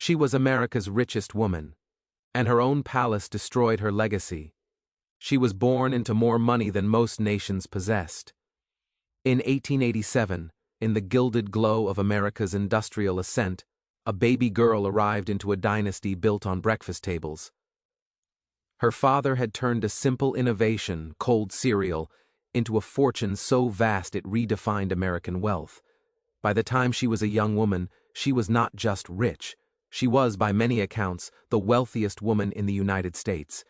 She was America's richest woman, and her own palace destroyed her legacy. She was born into more money than most nations possessed. In 1887, in the gilded glow of America's industrial ascent, a baby girl arrived into a dynasty built on breakfast tables. Her father had turned a simple innovation, cold cereal, into a fortune so vast it redefined American wealth. By the time she was a young woman, she was not just rich. She was, by many accounts, the wealthiest woman in the United States.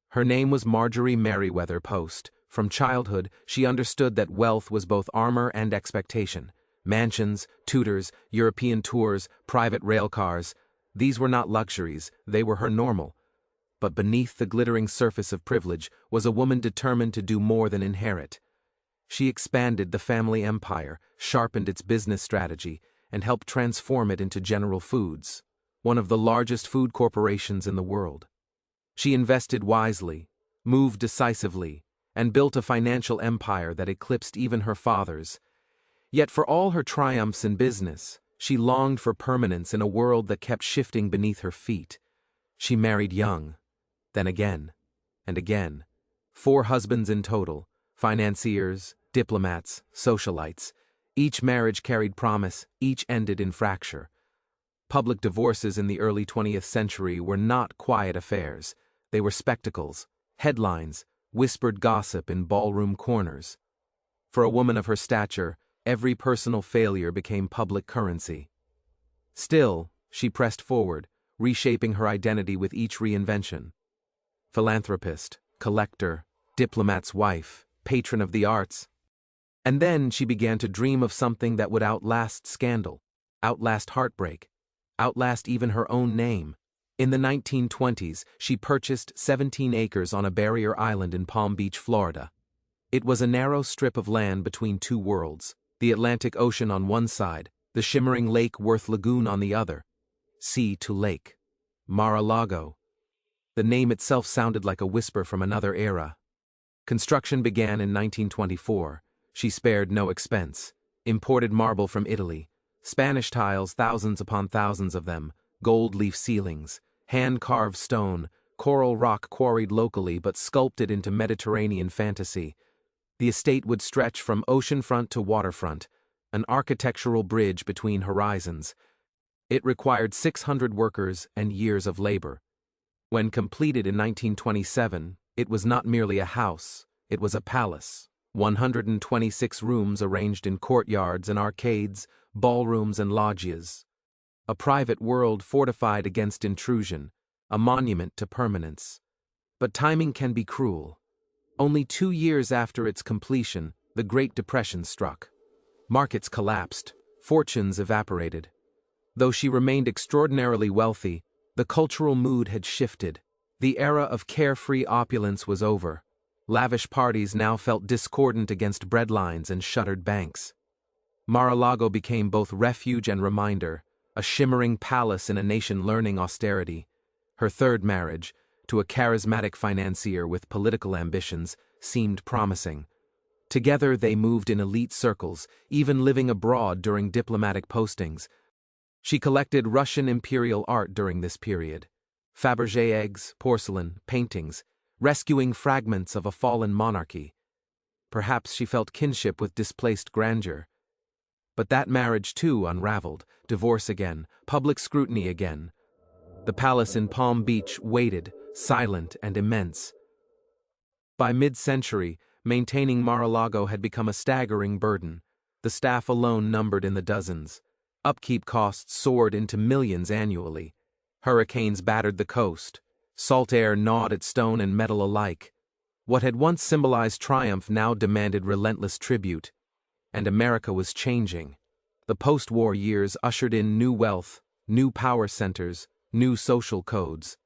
Her name was Marjorie Merriweather Post. From childhood, she understood that wealth was both armor and expectation. Mansions, tutors, European tours, private rail cars. These were not luxuries, they were her normal. But beneath the glittering surface of privilege was a woman determined to do more than inherit. She expanded the family empire, sharpened its business strategy, and helped transform it into General Foods, one of the largest food corporations in the world. She invested wisely, moved decisively, and built a financial empire that eclipsed even her father's. Yet for all her triumphs in business, she longed for permanence in a world that kept shifting beneath her feet. She married young, then again, and again. 4 husbands in total, financiers, diplomats, socialites. Each marriage carried promise, each ended in fracture. Public divorces in the early 20th century were not quiet affairs. They were spectacles, headlines, whispered gossip in ballroom corners. For a woman of her stature, every personal failure became public currency. Still, she pressed forward, reshaping her identity with each reinvention. Philanthropist, collector, diplomat's wife, patron of the arts. And then she began to dream of something that would outlast scandal, outlast heartbreak, outlast even her own name. In the 1920s, she purchased 17 acres on a barrier island in Palm Beach, Florida. It was a narrow strip of land between 2 worlds, the Atlantic Ocean on one side, the shimmering Lake Worth Lagoon on the other. Sea to lake. Mar-a-Lago. The name itself sounded like a whisper from another era. Construction began in 1924. She spared no expense. Imported marble from Italy. Spanish tiles, thousands upon thousands of them. Gold leaf ceilings. Hand-carved stone. Coral rock quarried locally but sculpted into Mediterranean fantasy. The estate would stretch from oceanfront to waterfront, an architectural bridge between horizons. It required 600 workers and years of labor. When completed in 1927, it was not merely a house, it was a palace. 126 rooms arranged in courtyards and arcades, ballrooms and loggias. A private world fortified against intrusion, a monument to permanence. But timing can be cruel. Only 2 years after its completion, the Great Depression struck. Markets collapsed, fortunes evaporated. Though she remained extraordinarily wealthy, the cultural mood had shifted. The era of carefree opulence was over. Lavish parties now felt discordant against breadlines and shuttered banks. Mar-a-Lago became both refuge and reminder, a shimmering palace in a nation learning austerity. Her third marriage, to a charismatic financier with political ambitions, seemed promising. Together they moved in elite circles, even living abroad during diplomatic postings. She collected Russian imperial art during this period. Fabergé eggs, porcelain, paintings, rescuing fragments of a fallen monarchy. Perhaps she felt kinship with displaced grandeur. But that marriage too unraveled, divorce again, public scrutiny again. The palace in Palm Beach waited, silent and immense. By mid-century, maintaining Mar-a-Lago had become a staggering burden. The staff alone numbered in the dozens. Upkeep costs soared into millions annually. Hurricanes battered the coast. Salt air gnawed at stone and metal alike. What had once symbolized triumph now demanded relentless tribute. And America was changing. The post-war years ushered in new wealth, new power centers, new social codes.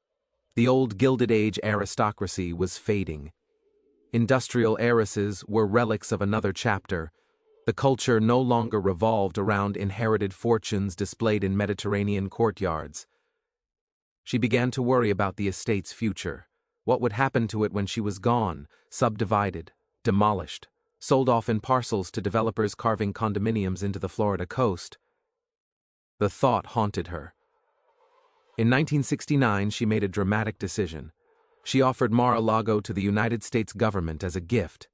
The old Gilded Age aristocracy was fading. Industrial heiresses were relics of another chapter. The culture no longer revolved around inherited fortunes displayed in Mediterranean courtyards. She began to worry about the estate's future. What would happen to it when she was gone, subdivided, demolished, sold off in parcels to developers carving condominiums into the Florida coast? The thought haunted her. In 1969, she made a dramatic decision. She offered Mar-a-Lago to the United States government as a gift.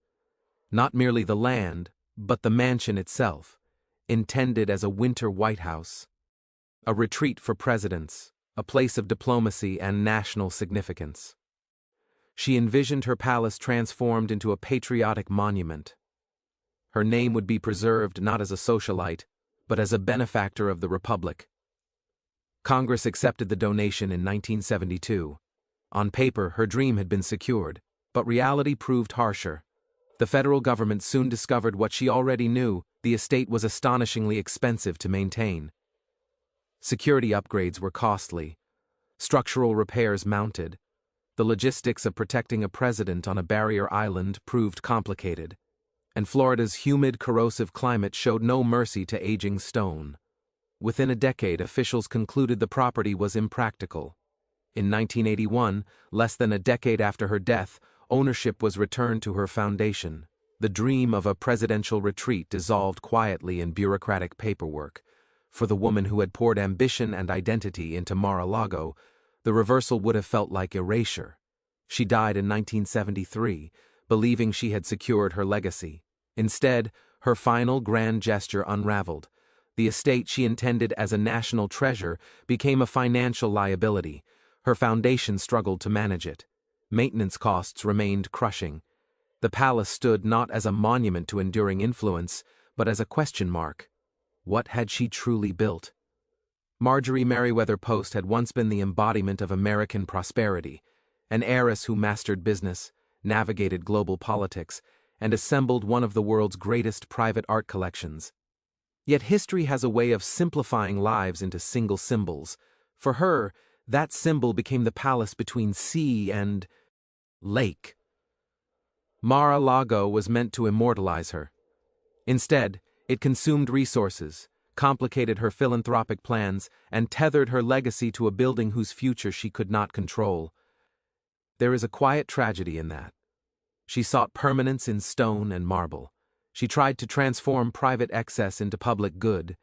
Not merely the land, but the mansion itself, intended as a winter White House. A retreat for presidents, a place of diplomacy and national significance. She envisioned her palace transformed into a patriotic monument. Her name would be preserved not as a socialite, but as a benefactor of the Republic. Congress accepted the donation in 1972. On paper, her dream had been secured, but reality proved harsher. The federal government soon discovered what she already knew: the estate was astonishingly expensive to maintain. Security upgrades were costly. Structural repairs mounted. The logistics of protecting a president on a barrier island proved complicated. And Florida's humid, corrosive climate showed no mercy to aging stone. Within a decade, officials concluded the property was impractical. In 1981, less than a decade after her death, ownership was returned to her foundation. The dream of a presidential retreat dissolved quietly in bureaucratic paperwork. For the woman who had poured ambition and identity into Mar-a-Lago, the reversal would have felt like erasure. She died in 1973, believing she had secured her legacy. Instead, her final grand gesture unraveled. The estate she intended as a national treasure became a financial liability. Her foundation struggled to manage it. Maintenance costs remained crushing. The palace stood not as a monument to enduring influence, but as a question mark. What had she truly built? Marjorie Merriweather Post had once been the embodiment of American prosperity, an heiress who mastered business, navigated global politics, and assembled one of the world's greatest private art collections. Yet history has a way of simplifying lives into single symbols. For her, that symbol became the palace between sea and lake. Mar-a-Lago was meant to immortalize her. Instead, it consumed resources, complicated her philanthropic plans, and tethered her legacy to a building whose future she could not control. There is a quiet tragedy in that. She sought permanence in stone and marble. She tried to transform private excess into public good.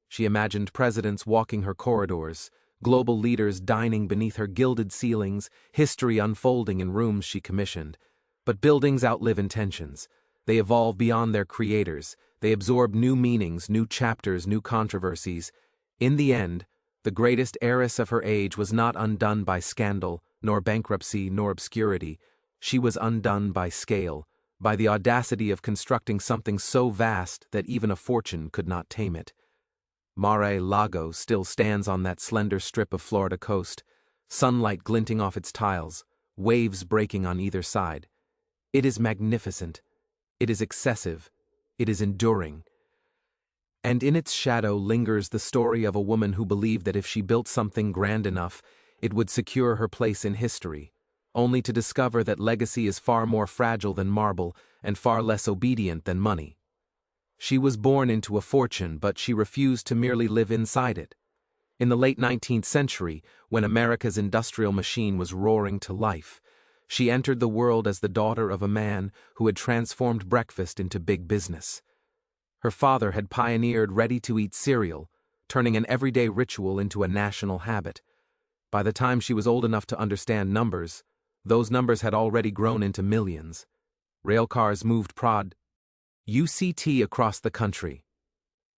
She imagined presidents walking her corridors, global leaders dining beneath her gilded ceilings, history unfolding in rooms she commissioned. But buildings outlive intentions. They evolve beyond their creators. They absorb new meanings, new chapters, new controversies. In the end, the greatest heiress of her age was not undone by scandal, nor bankruptcy, nor obscurity. She was undone by scale, by the audacity of constructing something so vast that even a fortune could not tame it. MarALago still stands on that slender strip of Florida coast, sunlight glinting off its tiles, waves breaking on either side. It is magnificent. It is excessive. It is enduring. And in its shadow lingers the story of a woman who believed that if she built something grand enough, it would secure her place in history, only to discover that legacy is far more fragile than marble and far less obedient than money. She was born into a fortune, but she refused to merely live inside it. In the late 19th century, when America's industrial machine was roaring to life, she entered the world as the daughter of a man who had transformed breakfast into big business. Her father had pioneered ready-to-eat cereal, turning an everyday ritual into a national habit. By the time she was old enough to understand numbers, those numbers had already grown into millions. Railcars moved UCT across the country.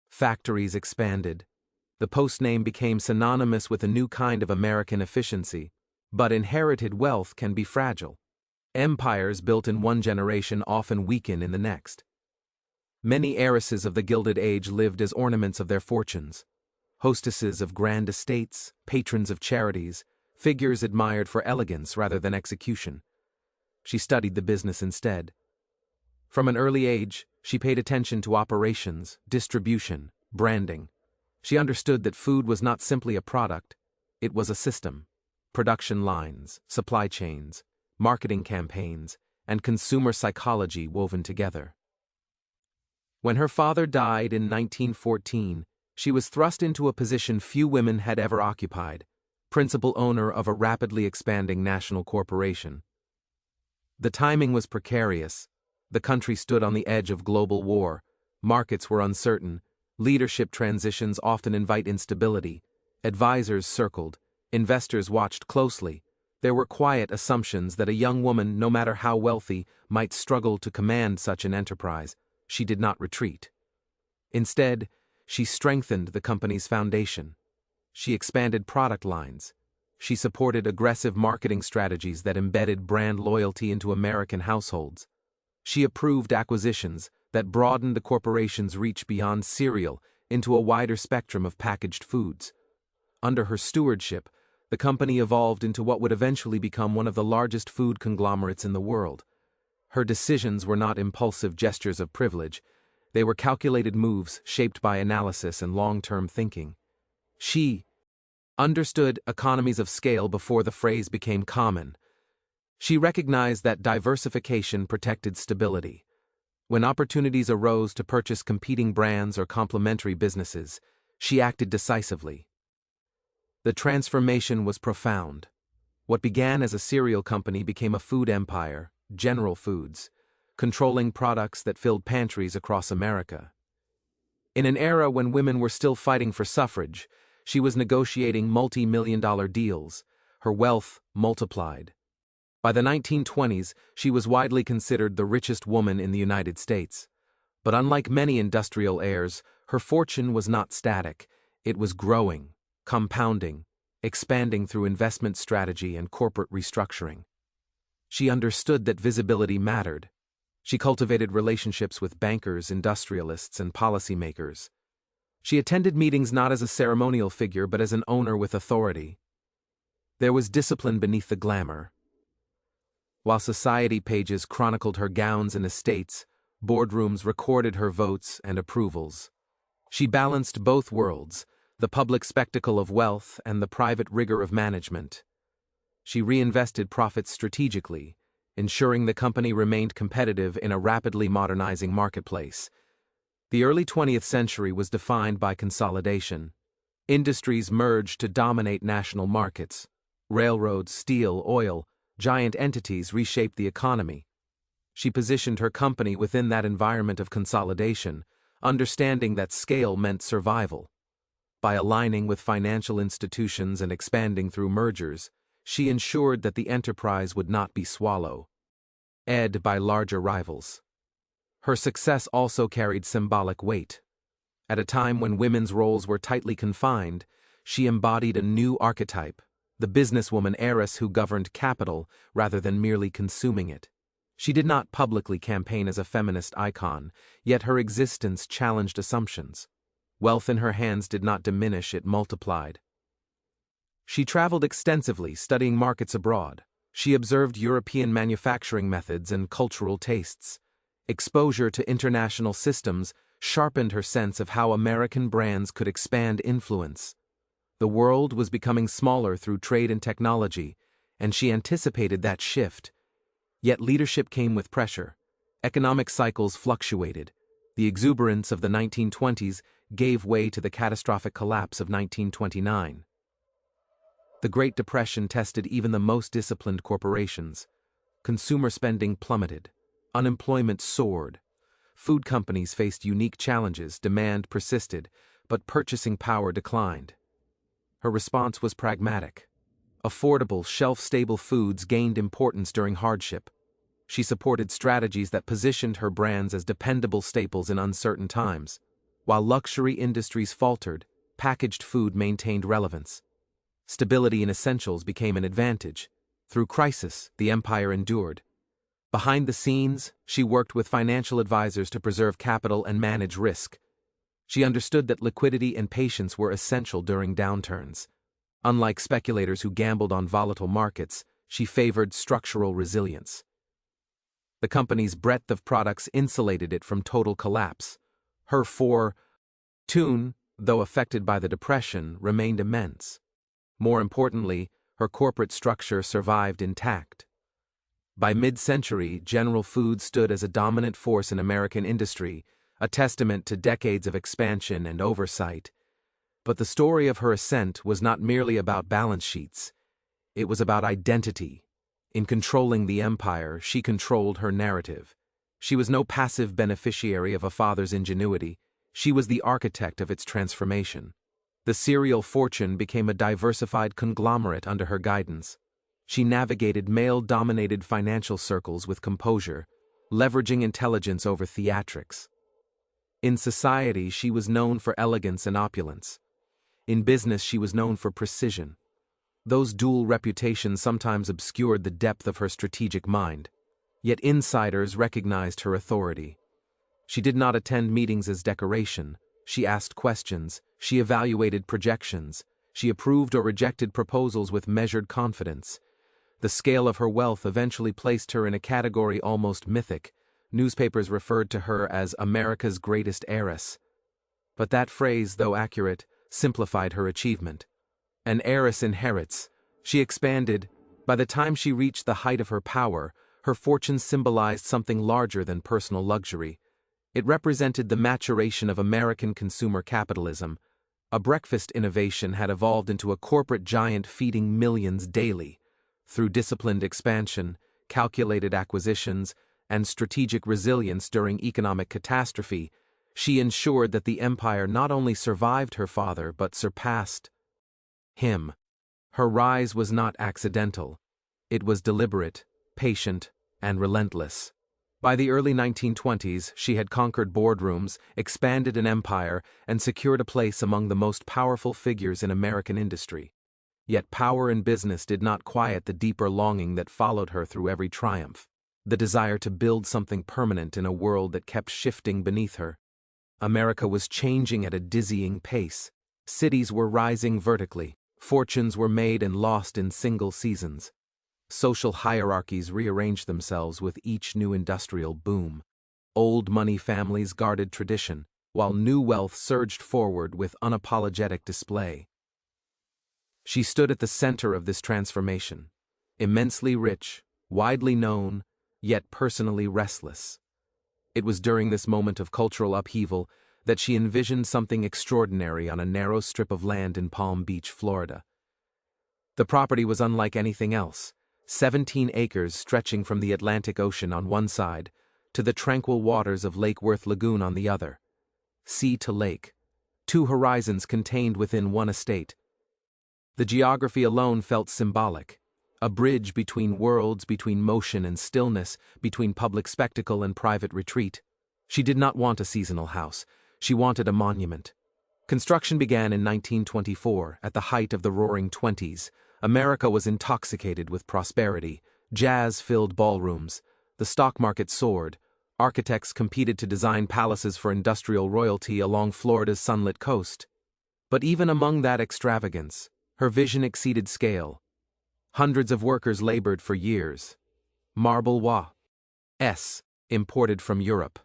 Factories expanded. The post name became synonymous with a new kind of American efficiency. But inherited wealth can be fragile. Empires built in one generation often weaken in the next. Many heiresses of the Gilded Age lived as ornaments of their fortunes. Hostesses of grand estates, patrons of charities, figures admired for elegance rather than execution. She studied the business instead. From an early age, she paid attention to operations, distribution, branding. She understood that food was not simply a product, it was a system. Production lines, supply chains, marketing campaigns, and consumer psychology woven together. When her father died in 1914, she was thrust into a position few women had ever occupied, principal owner of a rapidly expanding national corporation. The timing was precarious. The country stood on the edge of global war. Markets were uncertain. Leadership transitions often invite instability. Advisors circled. Investors watched closely. There were quiet assumptions that a young woman, no matter how wealthy, might struggle to command such an enterprise. She did not retreat. Instead, she strengthened the company's foundation. She expanded product lines. She supported aggressive marketing strategies that embedded brand loyalty into American households. She approved acquisitions that broadened the corporation's reach beyond cereal into a wider spectrum of packaged foods. Under her stewardship, the company evolved into what would eventually become one of the largest food conglomerates in the world. Her decisions were not impulsive gestures of privilege. They were calculated moves shaped by analysis and long-term thinking. She understood economies of scale before the phrase became common. She recognized that diversification protected stability. When opportunities arose to purchase competing brands or complementary businesses, she acted decisively. The transformation was profound. What began as a cereal company became a food empire, General Foods, controlling products that filled pantries across America. In an era when women were still fighting for suffrage, she was negotiating multi-million-dollar deals. Her wealth multiplied. By the 1920s, she was widely considered the richest woman in the United States. But unlike many industrial heirs, her fortune was not static. It was growing, compounding, expanding through investment strategy and corporate restructuring. She understood that visibility mattered. She cultivated relationships with bankers, industrialists, and policymakers. She attended meetings not as a ceremonial figure but as an owner with authority. There was discipline beneath the glamour. While society pages chronicled her gowns and estates, boardrooms recorded her votes and approvals. She balanced both worlds, the public spectacle of wealth and the private rigor of management. She reinvested profits strategically, ensuring the company remained competitive in a rapidly modernizing marketplace. The early 20th century was defined by consolidation. Industries merged to dominate national markets. Railroads, steel, oil, giant entities reshaped the economy. She positioned her company within that environment of consolidation, understanding that scale meant survival. By aligning with financial institutions and expanding through mergers, she ensured that the enterprise would not be swallowed by larger rivals. Her success also carried symbolic weight. At a time when women's roles were tightly confined, she embodied a new archetype, the businesswoman heiress who governed capital rather than merely consuming it. She did not publicly campaign as a feminist icon, yet her existence challenged assumptions. Wealth in her hands did not diminish, it multiplied. She traveled extensively, studying markets abroad. She observed European manufacturing methods and cultural tastes. Exposure to international systems sharpened her sense of how American brands could expand influence. The world was becoming smaller through trade and technology, and she anticipated that shift. Yet leadership came with pressure. Economic cycles fluctuated. The exuberance of the 1920s gave way to the catastrophic collapse of 1929. The Great Depression tested even the most disciplined corporations. Consumer spending plummeted. Unemployment soared. Food companies faced unique challenges, demand persisted, but purchasing power declined. Her response was pragmatic. Affordable, shelf-stable foods gained importance during hardship. She supported strategies that positioned her brands as dependable staples in uncertain times. While luxury industries faltered, packaged food maintained relevance. Stability in essentials became an advantage. Through crisis, the empire endured. Behind the scenes, she worked with financial advisors to preserve capital and manage risk. She understood that liquidity and patience were essential during downturns. Unlike speculators who gambled on volatile markets, she favored structural resilience. The company's breadth of products insulated it from total collapse. Her fortune, though affected by the Depression, remained immense. More importantly, her corporate structure survived intact. By mid-century, General Foods stood as a dominant force in American industry, a testament to decades of expansion and oversight. But the story of her ascent was not merely about balance sheets. It was about identity. In controlling the empire, she controlled her narrative. She was no passive beneficiary of a father's ingenuity. She was the architect of its transformation. The serial fortune became a diversified conglomerate under her guidance. She navigated male-dominated financial circles with composure, leveraging intelligence over theatrics. In society, she was known for elegance and opulence. In business, she was known for precision. Those dual reputations sometimes obscured the depth of her strategic mind, yet insiders recognized her authority. She did not attend meetings as decoration. She asked questions, she evaluated projections, she approved or rejected proposals with measured confidence. The scale of her wealth eventually placed her in a category almost mythic. Newspapers referred to her as America's greatest heiress. But that phrase, though accurate, simplified her achievement. An heiress inherits. She expanded. By the time she reached the height of her power, her fortune symbolized something larger than personal luxury. It represented the maturation of American consumer capitalism. A breakfast innovation had evolved into a corporate giant feeding millions daily. Through disciplined expansion, calculated acquisitions, and strategic resilience during economic catastrophe, she ensured that the empire not only survived her father but surpassed him. Her rise was not accidental. It was deliberate, patient, and relentless. By the early 1920s, she had conquered boardrooms, expanded an empire, and secured a place among the most powerful figures in American industry. Yet power in business did not quiet the deeper longing that followed her through every triumph, the desire to build something permanent in a world that kept shifting beneath her. America was changing at a dizzying pace. Cities were rising vertically, fortunes were made and lost in single seasons. Social hierarchies rearranged themselves with each new industrial boom. Old money families guarded tradition, while new wealth surged forward with unapologetic display. She stood at the center of this transformation, immensely rich, widely known, yet personally restless. It was during this moment of cultural upheaval that she envisioned something extraordinary on a narrow strip of land in Palm Beach, Florida. The property was unlike anything else, 17 acres stretching from the Atlantic Ocean on one side to the tranquil waters of Lake Worth Lagoon on the other. Sea to lake, two horizons contained within one estate. The geography alone felt symbolic, a bridge between worlds, between motion and stillness, between public spectacle and private retreat. She did not want a seasonal house, she wanted a monument. Construction began in 1924, at the height of the Roaring Twenties. America was intoxicated with prosperity, jazz-filled ballrooms, the stock market soared, architects competed to design palaces for industrial royalty along Florida's sunlit coast. But even among that extravagance, her vision exceeded scale. Hundreds of workers labored for years. Marble was imported from Europe.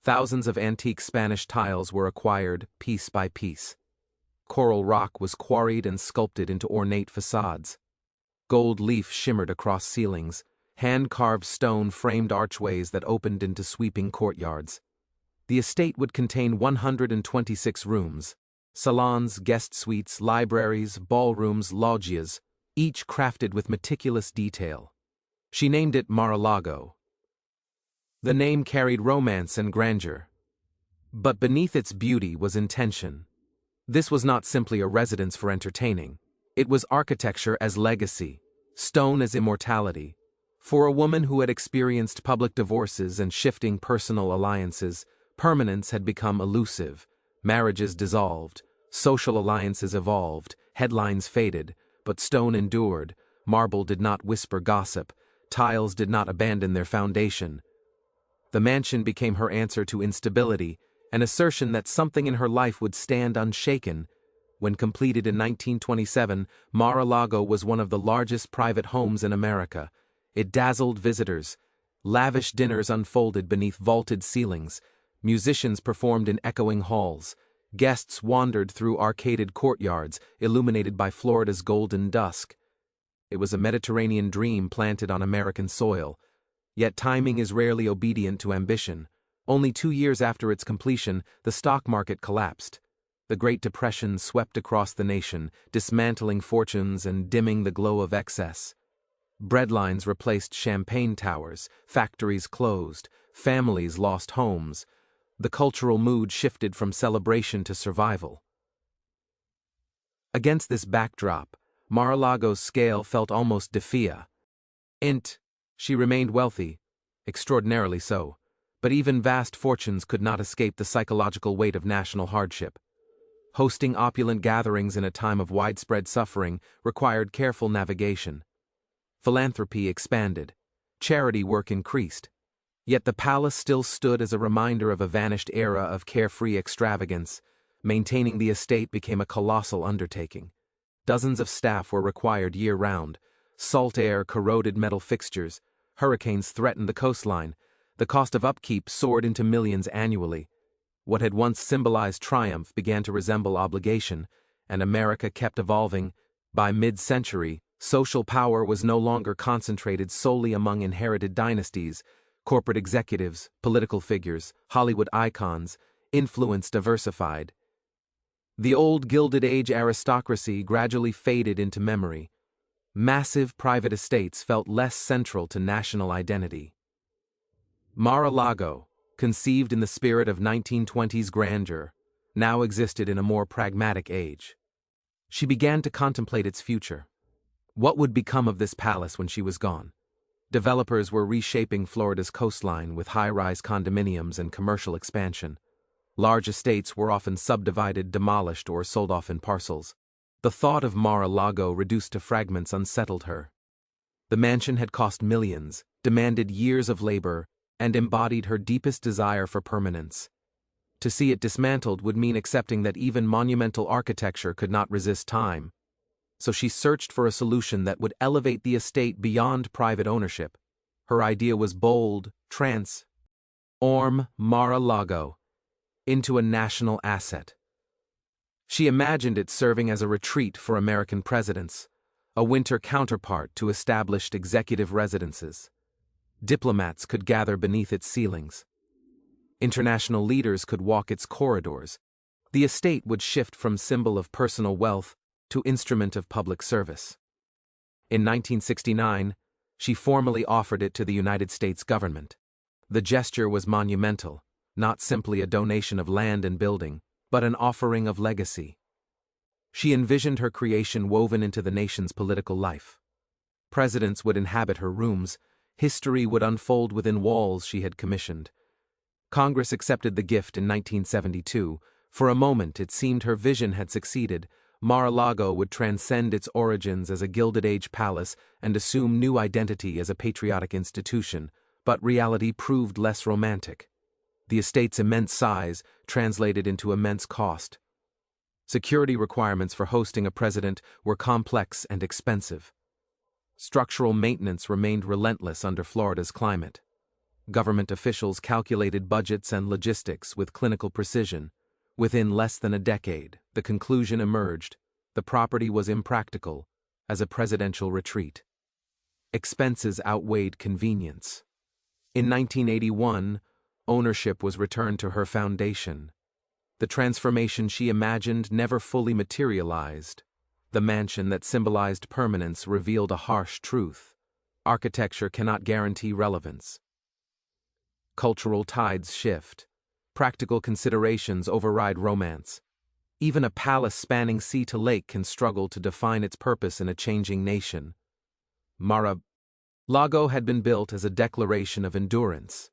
Thousands of antique Spanish tiles were acquired piece by piece. Coral rock was quarried and sculpted into ornate facades. Gold leaf shimmered across ceilings. Hand-carved stone framed archways that opened into sweeping courtyards. The estate would contain 126 rooms, salons, guest suites, libraries, ballrooms, loggias, each crafted with meticulous detail. She named it Mar-a-Lago. The name carried romance and grandeur. But beneath its beauty was intention. This was not simply a residence for entertaining. It was architecture as legacy, stone as immortality. For a woman who had experienced public divorces and shifting personal alliances, permanence had become elusive. Marriages dissolved, social alliances evolved, headlines faded, but stone endured. Marble did not whisper gossip, tiles did not abandon their foundation. The mansion became her answer to instability, an assertion that something in her life would stand unshaken. When completed in 1927, Mar-a-Lago was one of the largest private homes in America. It dazzled visitors. Lavish dinners unfolded beneath vaulted ceilings. Musicians performed in echoing halls. Guests wandered through arcaded courtyards, illuminated by Florida's golden dusk. It was a Mediterranean dream planted on American soil. Yet timing is rarely obedient to ambition. Only 2 years after its completion, the stock market collapsed. The Great Depression swept across the nation, dismantling fortunes and dimming the glow of excess. Breadlines replaced champagne towers, factories closed, families lost homes. The cultural mood shifted from celebration to survival. Against this backdrop, Mar-a-Lago's scale felt almost defiant. She remained wealthy, extraordinarily so, but even vast fortunes could not escape the psychological weight of national hardship. Hosting opulent gatherings in a time of widespread suffering required careful navigation. Philanthropy expanded. Charity work increased. Yet the palace still stood as a reminder of a vanished era of carefree extravagance. Maintaining the estate became a colossal undertaking. Dozens of staff were required year-round. Salt air corroded metal fixtures. Hurricanes threatened the coastline. The cost of upkeep soared into millions annually. What had once symbolized triumph began to resemble obligation, and America kept evolving. By mid-century, social power was no longer concentrated solely among inherited dynasties. Corporate executives, political figures, Hollywood icons, influence diversified. The old Gilded Age aristocracy gradually faded into memory. Massive private estates felt less central to national identity. Mar-a-Lago, conceived in the spirit of 1920s grandeur, now existed in a more pragmatic age. She began to contemplate its future. What would become of this palace when she was gone? Developers were reshaping Florida's coastline with high-rise condominiums and commercial expansion. Large estates were often subdivided, demolished, or sold off in parcels. The thought of Mar-a-Lago reduced to fragments unsettled her. The mansion had cost millions, demanded years of labor, and embodied her deepest desire for permanence. To see it dismantled would mean accepting that even monumental architecture could not resist time. So she searched for a solution that would elevate the estate beyond private ownership. Her idea was bold: transform Mar-a-Lago into a national asset. She imagined it serving as a retreat for American presidents, a winter counterpart to established executive residences. Diplomats could gather beneath its ceilings. International leaders could walk its corridors. The estate would shift from symbol of personal wealth to instrument of public service. In 1969, she formally offered it to the United States government. The gesture was monumental, not simply a donation of land and building, but an offering of legacy. She envisioned her creation woven into the nation's political life. Presidents would inhabit her rooms. History would unfold within walls she had commissioned. Congress accepted the gift in 1972. For a moment, it seemed her vision had succeeded. Mar-a-Lago would transcend its origins as a Gilded Age palace and assume new identity as a patriotic institution, but reality proved less romantic. The estate's immense size translated into immense cost. Security requirements for hosting a president were complex and expensive. Structural maintenance remained relentless under Florida's climate. Government officials calculated budgets and logistics with clinical precision. Within less than a decade, the conclusion emerged: the property was impractical as a presidential retreat. Expenses outweighed convenience. In 1981, ownership was returned to her foundation. The transformation she imagined never fully materialized. The mansion that symbolized permanence revealed a harsh truth: architecture cannot guarantee relevance. Cultural tides shift. Practical considerations override romance. Even a palace spanning sea to lake can struggle to define its purpose in a changing nation. Mar-a-Lago had been built as a declaration of endurance.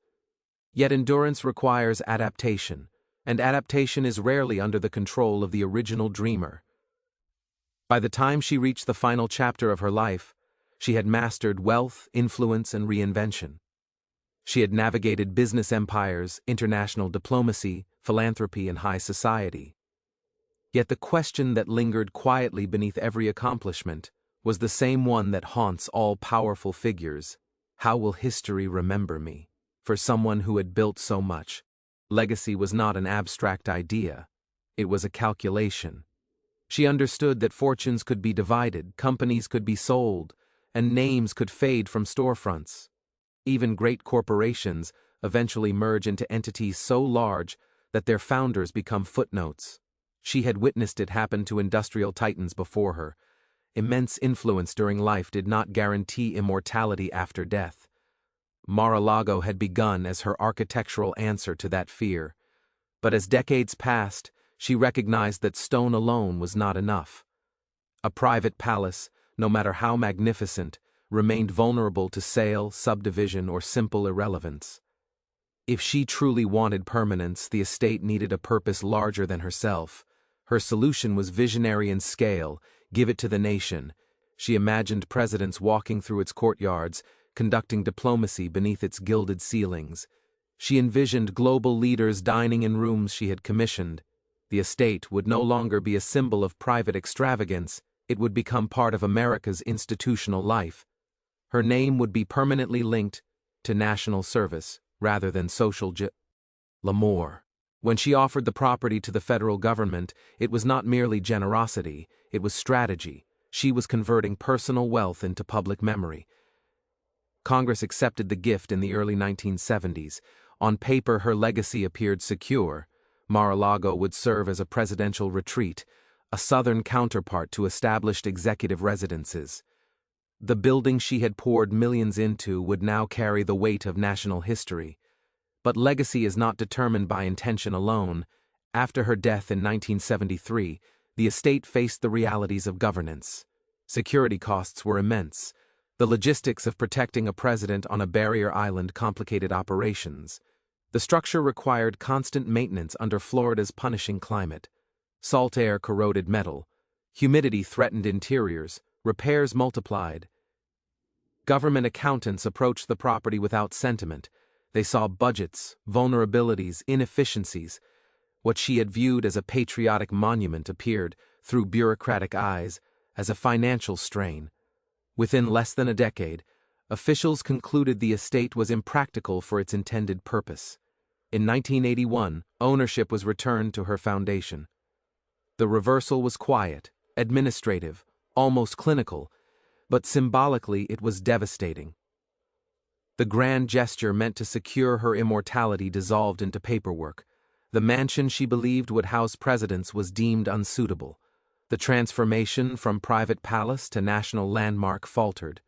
Yet endurance requires adaptation, and adaptation is rarely under the control of the original dreamer. By the time she reached the final chapter of her life, she had mastered wealth, influence, and reinvention. She had navigated business empires, international diplomacy, philanthropy, and high society. Yet the question that lingered quietly beneath every accomplishment was the same one that haunts all powerful figures: how will history remember me? For someone who had built so much, legacy was not an abstract idea. It was a calculation. She understood that fortunes could be divided, companies could be sold, and names could fade from storefronts. Even great corporations eventually merge into entities so large that their founders become footnotes. She had witnessed it happen to industrial titans before her. Immense influence during life did not guarantee immortality after death. Mar-a-Lago had begun as her architectural answer to that fear. But as decades passed, she recognized that stone alone was not enough. A private palace, no matter how magnificent, remained vulnerable to sale, subdivision, or simple irrelevance. If she truly wanted permanence, the estate needed a purpose larger than herself. Her solution was visionary in scale: give it to the nation. She imagined presidents walking through its courtyards, conducting diplomacy beneath its gilded ceilings. She envisioned global leaders dining in rooms she had commissioned. The estate would no longer be a symbol of private extravagance, it would become part of America's institutional life. Her name would be permanently linked to national service rather than social glamour. When she offered the property to the federal government, it was not merely generosity, it was strategy. She was converting personal wealth into public memory. Congress accepted the gift in the early 1970s. On paper, her legacy appeared secure. Mar-a-Lago would serve as a presidential retreat, a southern counterpart to established executive residences. The building she had poured millions into would now carry the weight of national history. But legacy is not determined by intention alone. After her death in 1973, the estate faced the realities of governance. Security costs were immense. The logistics of protecting a president on a barrier island complicated operations. The structure required constant maintenance under Florida's punishing climate. Salt air corroded metal. Humidity threatened interiors. Repairs multiplied. Government accountants approached the property without sentiment. They saw budgets, vulnerabilities, inefficiencies. What she had viewed as a patriotic monument appeared, through bureaucratic eyes, as a financial strain. Within less than a decade, officials concluded the estate was impractical for its intended purpose. In 1981, ownership was returned to her foundation. The reversal was quiet, administrative, almost clinical, but symbolically it was devastating. The grand gesture meant to secure her immortality dissolved into paperwork. The mansion she believed would house presidents was deemed unsuitable. The transformation from private palace to national landmark faltered.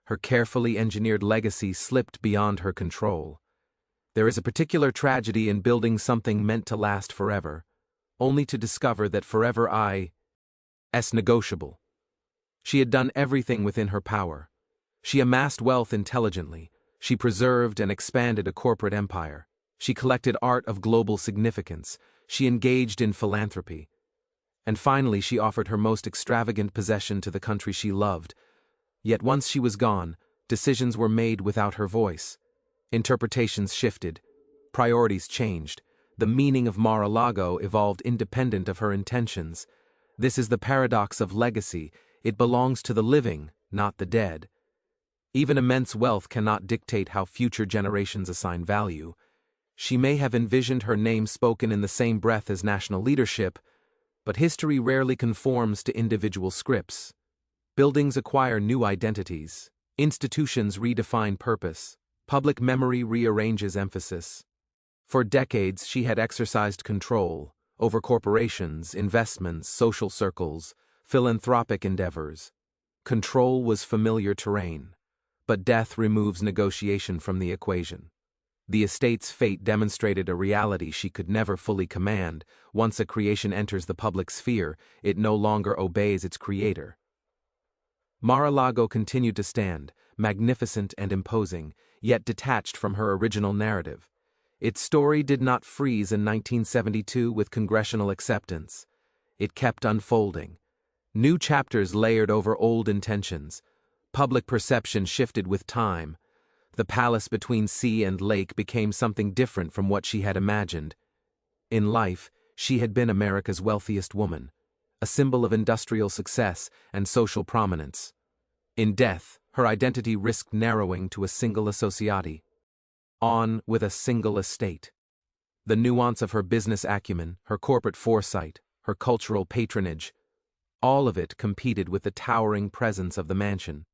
Her carefully engineered legacy slipped beyond her control. There is a particular tragedy in building something meant to last forever, only to discover that forever is negotiable. She had done everything within her power. She amassed wealth intelligently. She preserved and expanded a corporate empire. She collected art of global significance. She engaged in philanthropy. And finally, she offered her most extravagant possession to the country she loved. Yet once she was gone, decisions were made without her voice. Interpretations shifted. Priorities changed. The meaning of Mar-a-Lago evolved independent of her intentions. This is the paradox of legacy. It belongs to the living, not the dead. Even immense wealth cannot dictate how future generations assign value. She may have envisioned her name spoken in the same breath as national leadership, but history rarely conforms to individual scripts. Buildings acquire new identities. Institutions redefine purpose. Public memory rearranges emphasis. For decades, she had exercised control over corporations, investments, social circles, philanthropic endeavors. Control was familiar terrain, but death removes negotiation from the equation. The estate's fate demonstrated a reality she could never fully command. Once a creation enters the public sphere, it no longer obeys its creator. Mar-a-Lago continued to stand, magnificent and imposing, yet detached from her original narrative. Its story did not freeze in 1972 with congressional acceptance. It kept unfolding. New chapters layered over old intentions. Public perception shifted with time. The palace between sea and lake became something different from what she had imagined. In life, she had been America's wealthiest woman, a symbol of industrial success and social prominence. In death, her identity risked narrowing to a single associati. On with a single estate. The nuance of her business acumen, her corporate foresight, her cultural patronage, all of it competed with the towering presence of the mansion.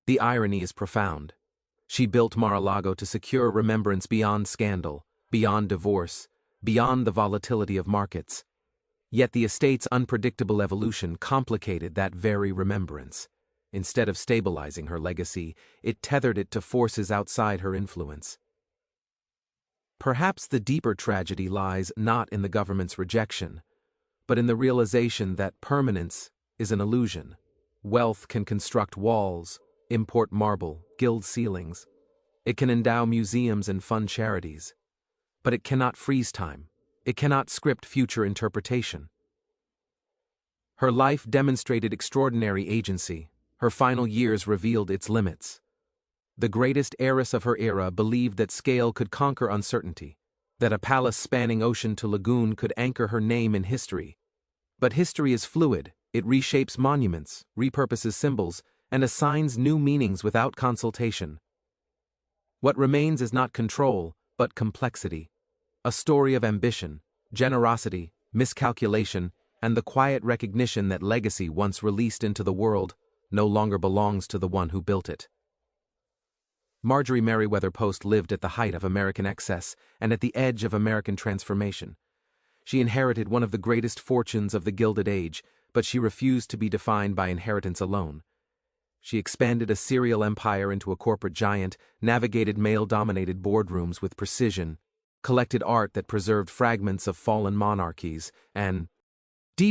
The irony is profound. She built Mar-a-Lago to secure remembrance beyond scandal, beyond divorce, beyond the volatility of markets. Yet the estate's unpredictable evolution complicated that very remembrance. Instead of stabilizing her legacy, it tethered it to forces outside her influence. Perhaps the deeper tragedy lies not in the government's rejection, but in the realization that permanence is an illusion. Wealth can construct walls, import marble, gild ceilings. It can endow museums and fund charities. But it cannot freeze time. It cannot script future interpretation. Her life demonstrated extraordinary agency. Her final years revealed its limits. The greatest heiress of her era believed that scale could conquer uncertainty, that a palace spanning ocean to lagoon could anchor her name in history. But history is fluid. It reshapes monuments, repurposes symbols, and assigns new meanings without consultation. What remains is not control, but complexity. A story of ambition, generosity, miscalculation, and the quiet recognition that legacy once released into the world no longer belongs to the one who built it. Marjorie Merriweather Post lived at the height of American excess and at the edge of American transformation. She inherited one of the greatest fortunes of the Gilded Age, but she refused to be defined by inheritance alone. She expanded a serial empire into a corporate giant, navigated male-dominated boardrooms with precision, collected art that preserved fragments of fallen monarchies, and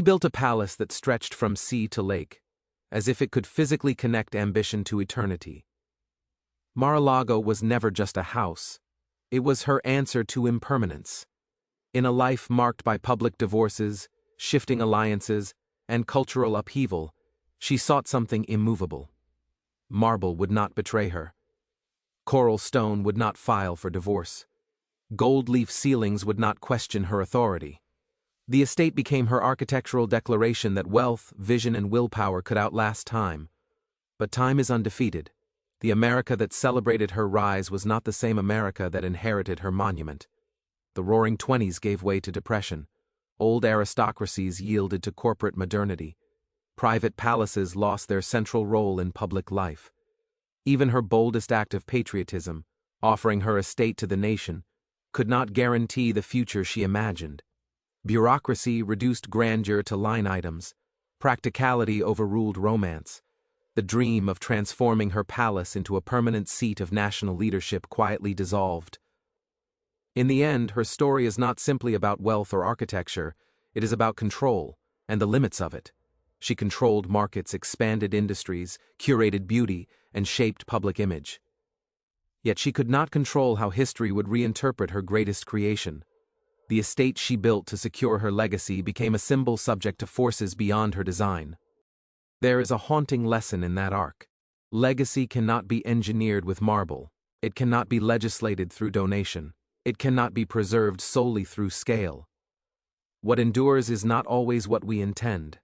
built a palace that stretched from sea to lake, as if it could physically connect ambition to eternity. Mar-a-Lago was never just a house. It was her answer to impermanence. In a life marked by public divorces, shifting alliances, and cultural upheaval, she sought something immovable. Marble would not betray her. Coral stone would not file for divorce. Gold leaf ceilings would not question her authority. The estate became her architectural declaration that wealth, vision, and willpower could outlast time. But time is undefeated. The America that celebrated her rise was not the same America that inherited her monument. The Roaring Twenties gave way to depression. Old aristocracies yielded to corporate modernity. Private palaces lost their central role in public life. Even her boldest act of patriotism, offering her estate to the nation, could not guarantee the future she imagined. Bureaucracy reduced grandeur to line items. Practicality overruled romance. The dream of transforming her palace into a permanent seat of national leadership quietly dissolved. In the end, her story is not simply about wealth or architecture, it is about control, and the limits of it. She controlled markets, expanded industries, curated beauty, and shaped public image. Yet she could not control how history would reinterpret her greatest creation. The estate she built to secure her legacy became a symbol subject to forces beyond her design. There is a haunting lesson in that arc. Legacy cannot be engineered with marble. It cannot be legislated through donation. It cannot be preserved solely through scale. What endures is not always what we intend.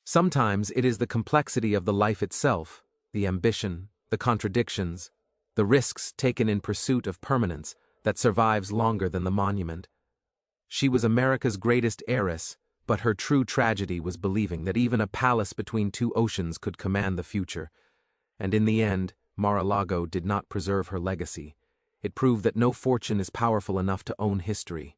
Sometimes it is the complexity of the life itself, the ambition, the contradictions, the risks taken in pursuit of permanence that survives longer than the monument. She was America's greatest heiress, but her true tragedy was believing that even a palace between two oceans could command the future. And in the end, Mar-a-Lago did not preserve her legacy. It proved that no fortune is powerful enough to own history.